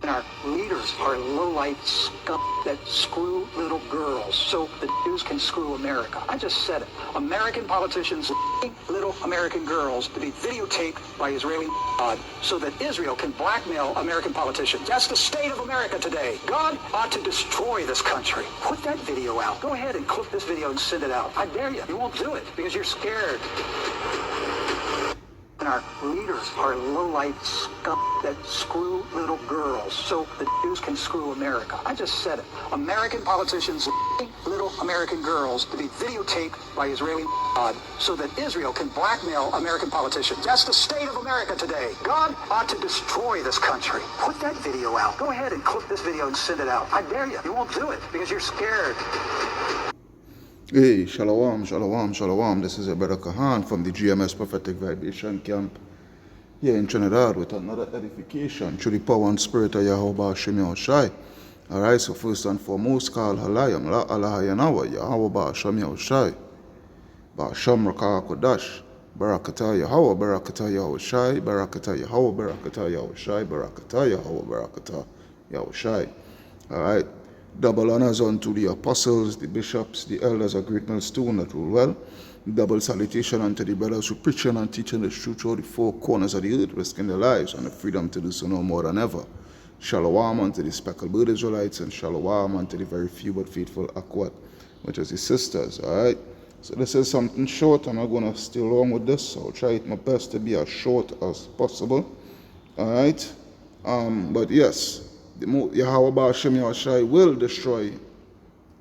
And our leaders are low-life scum that screw little girls so the Jews can screw America. I just said it. American politicians little American girls to be videotaped by Israeli God so that Israel can blackmail American politicians. That's the state of America today. God ought to destroy this country. Put that video out. Go ahead and clip this video and send it out. I dare you. You won't do it because you're scared. And our leaders are low-life scum that screw little girls so the Jews can screw America. I just said it. American politicians little American girls to be videotaped by Israeli God so that Israel can blackmail American politicians. That's the state of America today. God ought to destroy this country. Put that video out. Go ahead and clip this video and send it out. I dare you. You won't do it because you're scared. Hey, shalom, shalom, shalom. This is your brother Kahan from the GMS Prophetic Vibration Camp here in Trinidad with another edification through the power and spirit of Yahweh Hashem Yahushai. Alright, so first and foremost, call Halayam, La Allah Yanawa, Yahweh Hashem Yahushai, Ba'asham Rakah Kodash, Barakatah Yahweh, Barakatah Yahushai, Barakatah Yahweh, Barakatah Yahushai, Barakatah Yahweh, Barakatah Yahushai. Alright. Double honors unto the apostles, the bishops, the elders of Great Millstone that rule well. Double salutation unto the brothers who preaching and teaching the truth through the four corners of the earth, risking their lives and the freedom to do so no more than ever. Shalom unto the speckled bird Israelites, and shalom unto the very few but faithful Akwat, which is the sisters. Alright. So this is something short. I'm not going to stay long with this. I'll try my best to be as short as possible. Alright. But yes. Yahweh Hashem Yahushai will destroy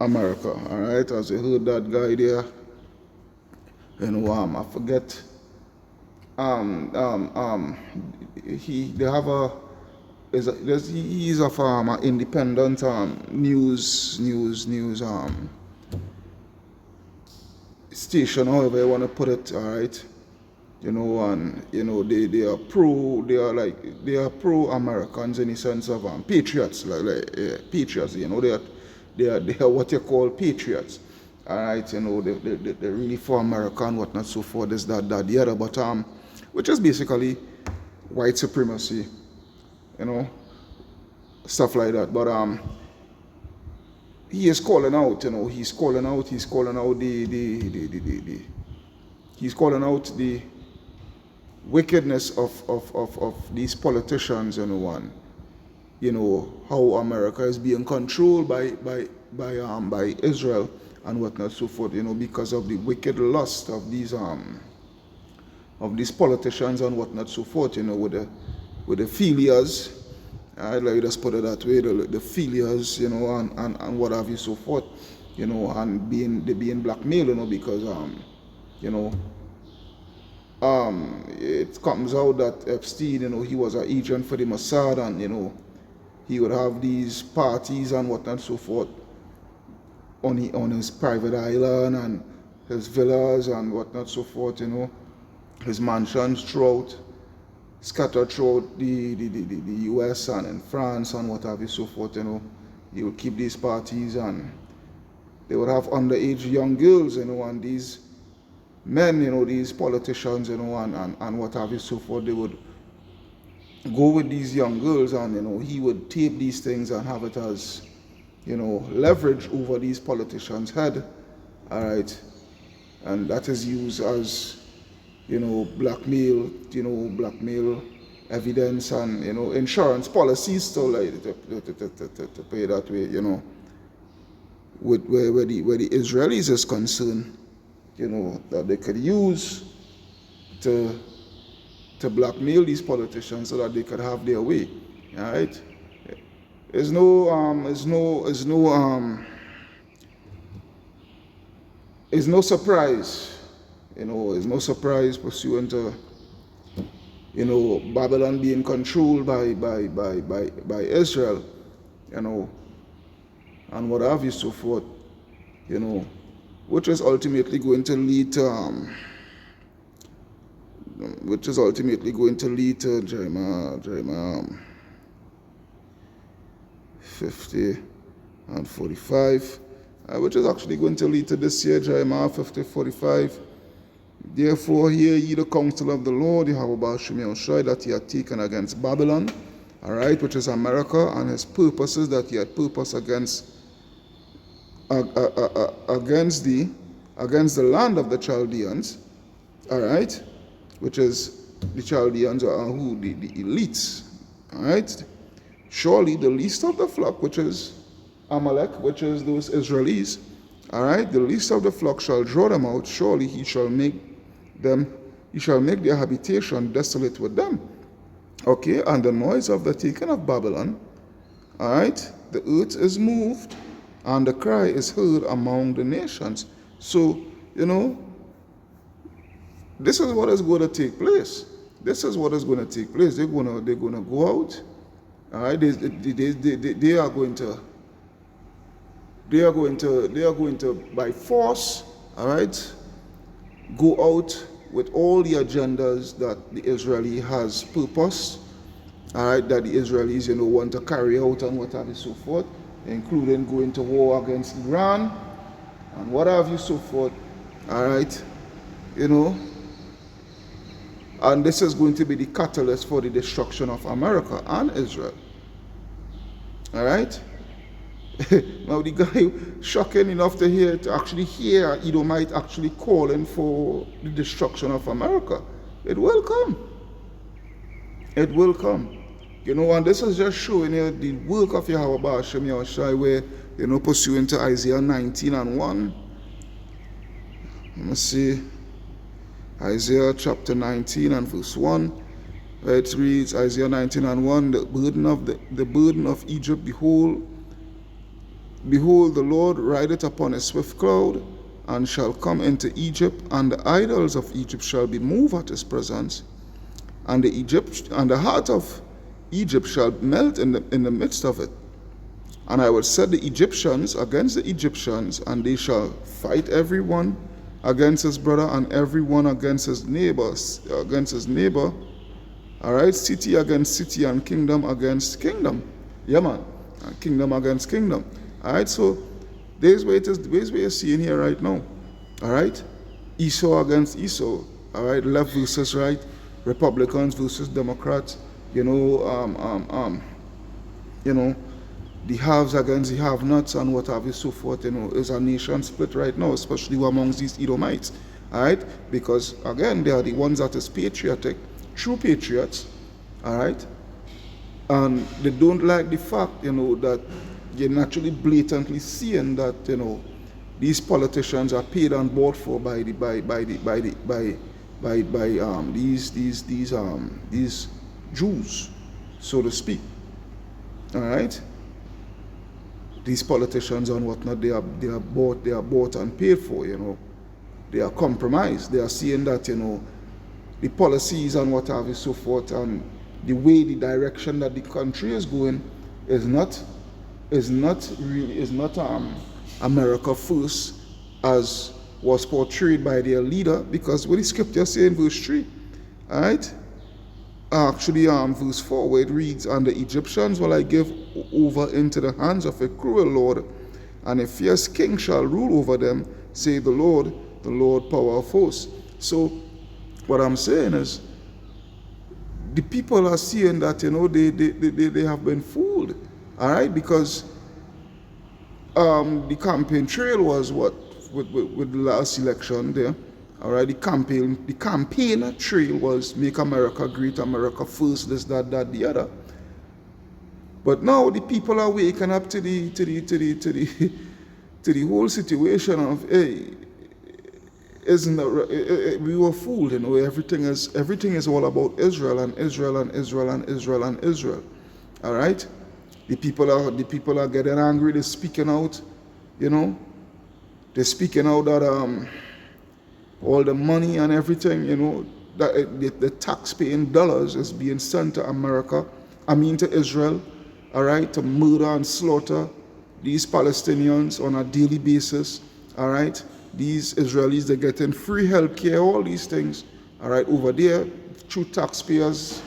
America, alright? As you heard that guy there, I forget. He's of an independent news station, however you want to put it, alright? They are pro-Americans in the sense of patriots, patriots. They are what you call patriots. All right, they're really for America and whatnot, so forth, this, that, the other, but which is basically white supremacy, stuff like that. But he is calling out, he's calling out the wickedness of these politicians, how America is being controlled by Israel and whatnot, so forth, because of the wicked lust of these politicians and whatnot, so forth, with the philias. I'd like to just put it that way, the philias, and what have you, so forth, and being blackmailed, because it comes out that Epstein, he was an agent for the Mossad, and he would have these parties and whatnot, so forth, on his private island and his villas and whatnot, so forth, his mansions scattered throughout the US and in France and what have you, so forth, he would keep these parties, and they would have underage young girls, and these men, these politicians, and what have you, so forth, they would go with these young girls, and he would tape these things and have it as leverage over these politicians' head, all right, and that is used as blackmail evidence and insurance policies, so like to pay that way, with where the Israelis is concerned, that they could use to blackmail these politicians so that they could have their way. All right? It's no surprise. It's no surprise pursuant to Babylon being controlled by Israel, and what have you, so forth, which is ultimately going to lead to Jeremiah 50 and 45, which is actually going to lead to this year, Jeremiah 50:45. Therefore hear ye the counsel of the Lord, Yahweh Hashem Yahushai, that he hath taken against Babylon, all right, which is America, and his purpose is that he had purpose against the land of the Chaldeans, all right, which is the Chaldeans are who the elites, all right. Surely the least of the flock, which is Amalek, which is those Israelis, all right, the least of the flock shall draw them out. Surely he shall make their habitation desolate with them. Okay, and the noise of the taking of Babylon, all right, the earth is moved, and the cry is heard among the nations. So, this is what is going to take place. This is what is going to take place. They're going to go out. All right, they are going to by force, all right, go out with all the agendas that the Israeli has purposed, all right, that the Israelis, want to carry out and what have you, so forth, including going to war against Iran and what have you, so forth, all right, and this is going to be the catalyst for the destruction of America and Israel. All right? Now the guy, shocking enough to actually hear Edomite actually calling for the destruction of America. It will come. It will come. And this is just showing you the work of Yahweh Ba'ashem Yahushai, where, pursuant to Isaiah 19 and 1. Let me see. Isaiah chapter 19 and verse 1, where it reads, Isaiah 19 and 1, the burden of Egypt, behold, the Lord rideth upon a swift cloud, and shall come into Egypt, and the idols of Egypt shall be moved at his presence, and the heart of Egypt shall melt in the midst of it. And I will set the Egyptians against the Egyptians, and they shall fight every one against his brother, and everyone against his neighbor. All right, city against city, and kingdom against kingdom. Yeah, man. And kingdom against kingdom. All right, so there's where you're seeing here right now. All right, Esau against Esau. All right, left versus right, Republicans versus Democrats. The haves against the have-nots and what have you, so forth, is a nation split right now, especially amongst these Edomites, all right? Because, again, they are the ones that is patriotic, true patriots, all right? And they don't like the fact, that you're naturally blatantly seeing that, these politicians are paid and bought for by these Jews, so to speak, all right? These politicians and whatnot, they are bought and paid for, They are compromised. They are seeing that, the policies and what have you, so forth, and the direction that the country is going is not America first, as was portrayed by their leader, because what the scripture say in verse 3, all right? Actually, verse 4, where it reads, and the Egyptians will I give over into the hands of a cruel Lord, and a fierce king shall rule over them, say the Lord power of hosts. So, what I'm saying is, the people are seeing that, they have been fooled, all right? Because the campaign trail was what, with the last election there, all right, the campaign trail was make America great, America first, this, that, the other. But now the people are waking up to the whole situation of, hey, we were fooled, everything is all about Israel and Israel and Israel and Israel and Israel. All right? The people are getting angry, they're speaking out, they're speaking out that all the money and everything, that the tax-paying dollars is being sent to to Israel, all right, to murder and slaughter these Palestinians on a daily basis, all right. These Israelis, they're getting free health care, all these things, all right, over there, through taxpayers'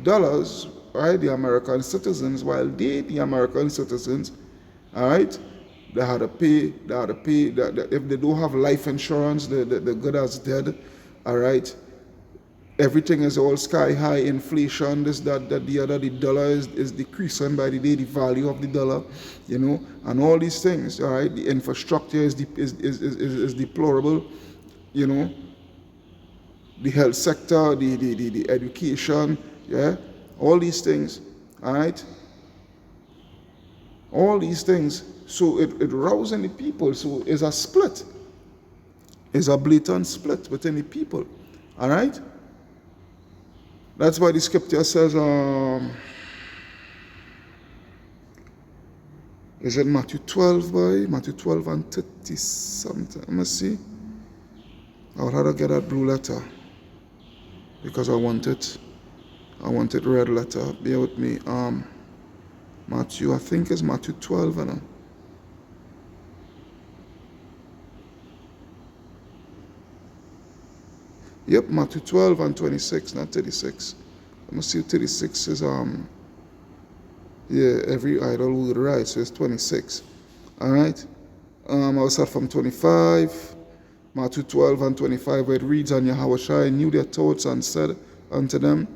dollars, right, the American citizens, while the American citizens, all right, they had to pay, if they don't have life insurance, the good as dead, all right, everything is all sky high, inflation, this, that, the other, the dollar is decreasing by the day, the value of the dollar, and all these things, all right? The infrastructure is deplorable, the health sector, the education, yeah, all these things, all right? All these things, so it rousing the people, so it's a split. It's a blatant split within the people, all right? That's why the scripture says, is it Matthew 12, boy? Matthew 12 and 30 something. Let me see. I would have to get that blue letter because I want it red letter. Bear with me. Matthew, I think it's Matthew 12, you know. Yep, Matthew 12 and 26, not 36. Let me see, 36 is, yeah, every idle would rise, so it's 26. All right? I'll start from 25, Matthew 12 and 25, where it reads, And Yahushua knew their thoughts and said unto them,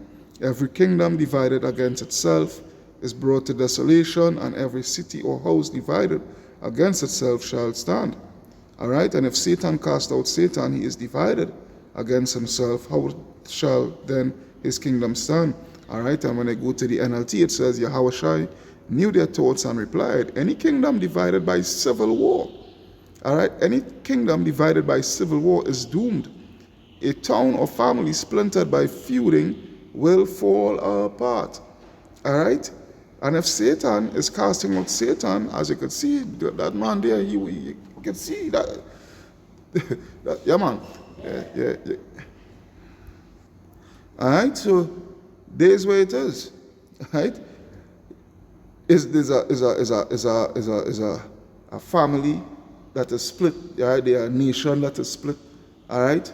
Every kingdom divided against itself is brought to desolation, and every city or house divided against itself shall stand. All right? And if Satan cast out Satan, he is divided against himself. How shall then his kingdom stand? All right? And when I go to the NLT, it says, Yahushua knew their thoughts and replied, Any kingdom divided by civil war, all right? Any kingdom divided by civil war is doomed. A town or family splintered by feuding will fall apart. All right? And if Satan is casting out Satan, as you could see, that man there, you can see that. Yeah, man. Yeah. All right? So there's where it is. All right? Is a family that is split. All right? They are a nation that is split. All right?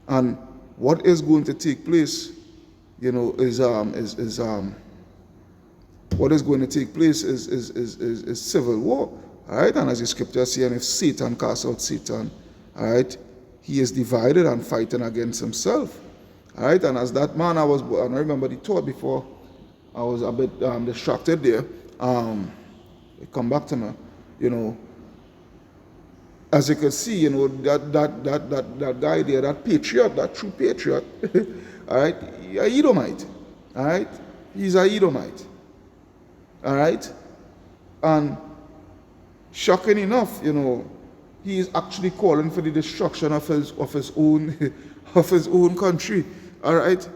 And what is going to take place, what is going to take place is civil war. All right? And as the scripture says, and if Satan casts out Satan, all right, he is divided and fighting against himself. All right? And as that man, I remember the thought before, I was a bit distracted there. It come back to me, as you can see, that guy there, that patriot, that true patriot, all right, a Edomite, all right, he's a Edomite, all right, and shocking enough, he is actually calling for the destruction of his own country, all right.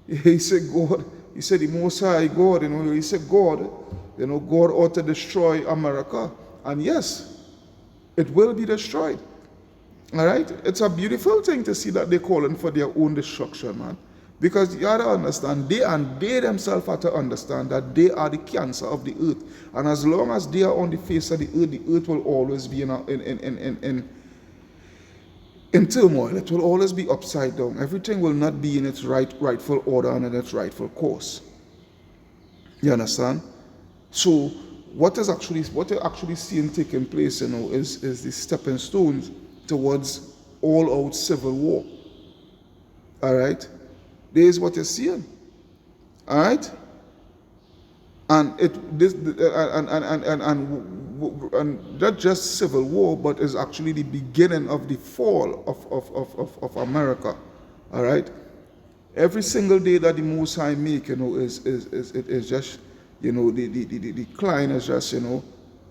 He said God, he said the Most High God, he said God, God ought to destroy America, and yes, it will be destroyed. All right? It's a beautiful thing to see that they're calling for their own destruction, man. Because you have to understand, they themselves have to understand that they are the cancer of the earth. And as long as they are on the face of the earth will always be in turmoil. It will always be upside down. Everything will not be in its rightful order and in its rightful course. You understand? So what you're actually seeing taking place, is the stepping stones towards all-out civil war. All right, there's what you're seeing. All right, and and not just civil war, but is actually the beginning of the fall of America. All right, every single day that the Most High make, is just. The decline is just,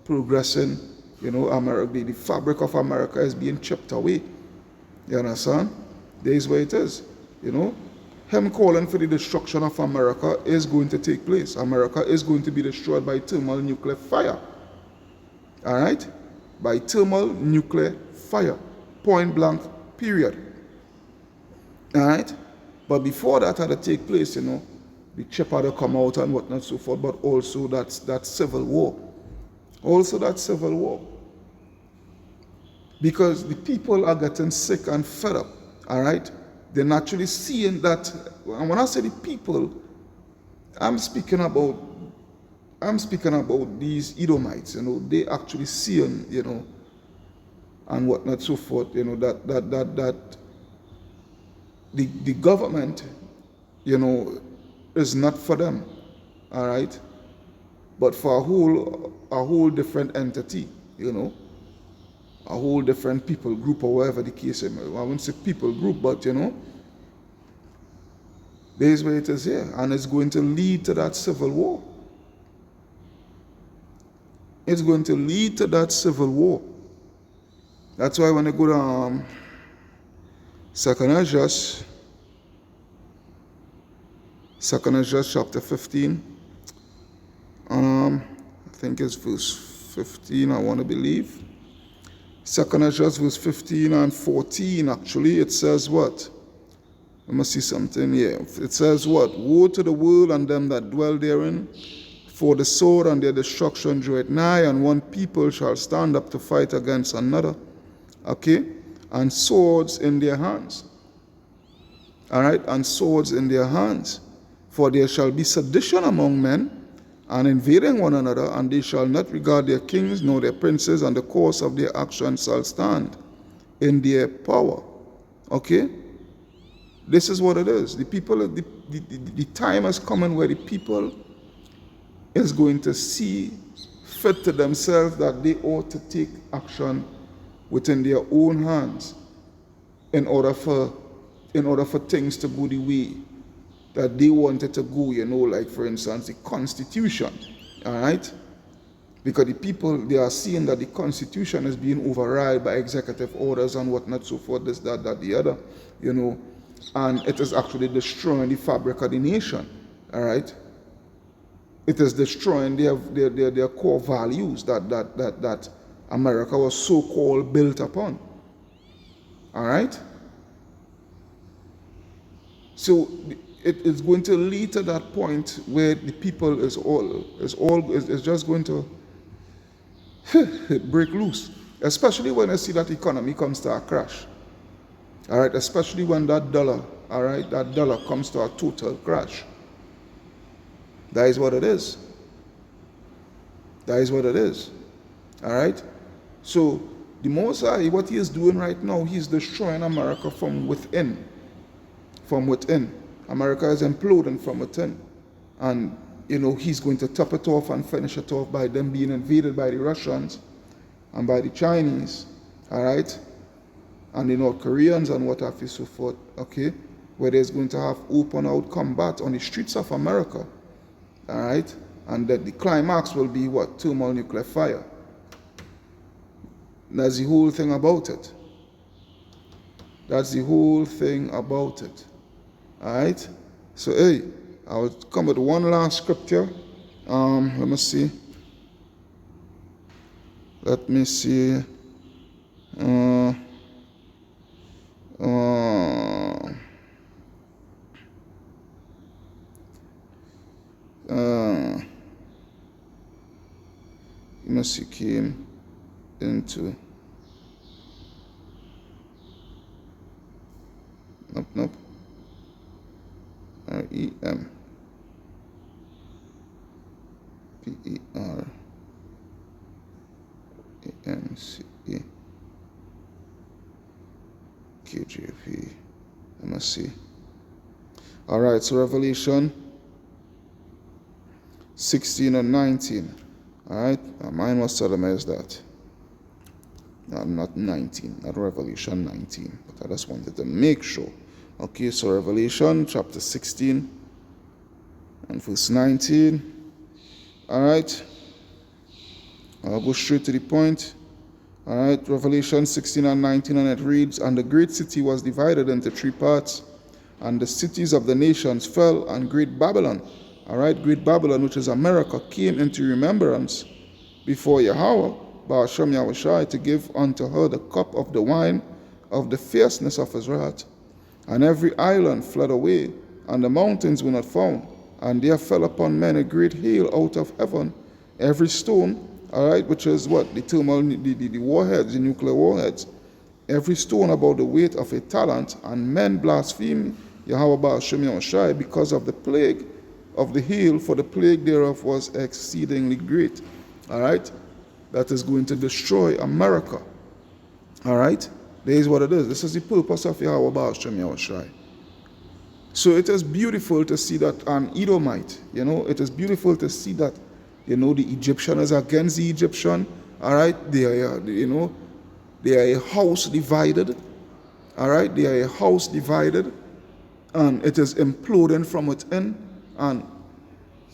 progressing. America, the fabric of America is being chipped away. You understand? There's where it is. Him calling for the destruction of America is going to take place. America is going to be destroyed by thermal nuclear fire. All right? By thermal nuclear fire. Point blank, period. All right? But before that had to take place, the chip had to come out and whatnot, so forth, but also that civil war. Also that civil war. Because the people are getting sick and fed up, all right? They're naturally seeing that, and when I say the people, I'm speaking about these Edomites, they actually seeing, and whatnot, so forth, that the government, is not for them, all right, but for a whole different entity, a whole different people group or whatever the case is. I wouldn't say people group, but there's where it is here, and it's going to lead to that civil war. It's going to lead to that civil war. That's why when I go to Second Esdras chapter 15, I think it's verse 15, I want to believe. Second Esdras verse 15 and 14, actually, it says what? Let me see something here. It says what? Woe to the world and them that dwell therein, for the sword and their destruction draweth nigh, and one people shall stand up to fight against another. Okay? And swords in their hands. All right? And swords in their hands. For there shall be sedition among men, and invading one another, and they shall not regard their kings nor their princes, and the course of their actions shall stand in their power. Okay? This is what it is. The people, the time is coming where the people is going to see fit to themselves that they ought to take action within their own hands in order for things to go the way that they wanted to go, like for instance the Constitution, all right? Because the people, they are seeing that the Constitution is being override by executive orders and whatnot, so forth, this, that, the other, and it is actually destroying the fabric of the nation, all right? It is destroying their core values that America was so-called built upon. All right? So it is going to lead to that point where the people is just going to break loose. Especially when I see that economy comes to a crash. All right? Especially when that dollar comes to a total crash. That is what it is. That is what it is. All right? So, the Most High, what he is doing right now, he's destroying America from within. From within. America is imploding from within. And, he's going to top it off and finish it off by them being invaded by the Russians and by the Chinese. All right? And the North Koreans and what have you, so forth. Okay? Where there's going to have open out combat on the streets of America. All right? And that the climax will be what? Thermonuclear fire. That's the whole thing about it. That's the whole thing about it. All right? So, hey, I'll come with one last scripture. Let me see. Let me see. He came into nope REM PERANCE KJV. Let me see. All right, so Revelation 16 and 19. All right, mine was sodomized that. No, not 19, not Revelation 19, but I just wanted to make sure. Okay, so Revelation chapter 16 and verse 19. All right, I'll go straight to the point. All right, Revelation 16 and 19, and it reads, "And the great city was divided into three parts, and the cities of the nations fell, and great Babylon," all right, great Babylon, which is America, "came into remembrance before Yahweh, Ba'ashem Yahushai, to give unto her the cup of the wine of the fierceness of his wrath. And every island fled away, and the mountains were not found. And there fell upon men a great hail out of heaven, every stone," all right, which is what? The warheads, the nuclear warheads. "Every stone about the weight of a talent, and men blasphemed Yahweh Ba'ashem Yahushai because of the plague of the hail, for the plague thereof was exceedingly great." All right? That is going to destroy America. All right? There is what it is. This is the purpose of Yahweh Ba'ashem Yahushai. So it is beautiful to see that an Edomite, it is beautiful to see that, the Egyptian is against the Egyptian, all right? They are, they are a house divided, all right? They are a house divided, and it is imploding from within, and,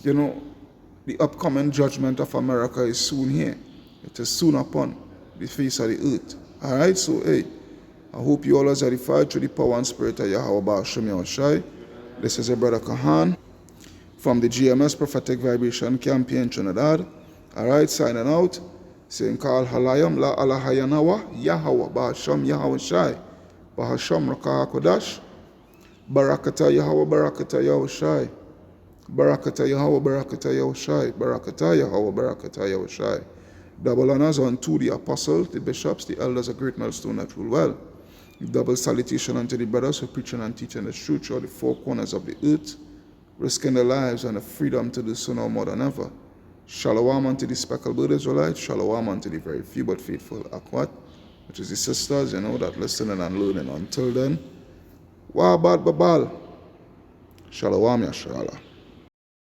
the upcoming judgment of America is soon here. It is soon upon the face of the earth, all right? So, hey, I hope you all are edified through the power and spirit of Yahweh Ba'ashem Yahushai. This is your brother Kahan from the GMS Prophetic Vibration Campaign Trinidad. Alright, signing out. Saying Kal Halayam La Alahayanawa Yahweh Ba'ashem Yahushai. Ba'ashem Rakah Kodash. Barakata Yahweh Barakata Yahushai. Barakata Yahweh Barakata Yahushai. Barakata Yahweh Barakata Yahushai. Double honors unto the apostles, the bishops, the elders, a great milestone that rule well. Double salutation unto the brothers who preaching and teaching the truth throughout the four corners of the earth, risking their lives and the freedom to do so now more than ever. Shalom unto the speckled bird Israelites, shalom unto the very few but faithful Akwat, which is the sisters, that listening and learning. Until then, Wabad Babal. Shalom Yashala.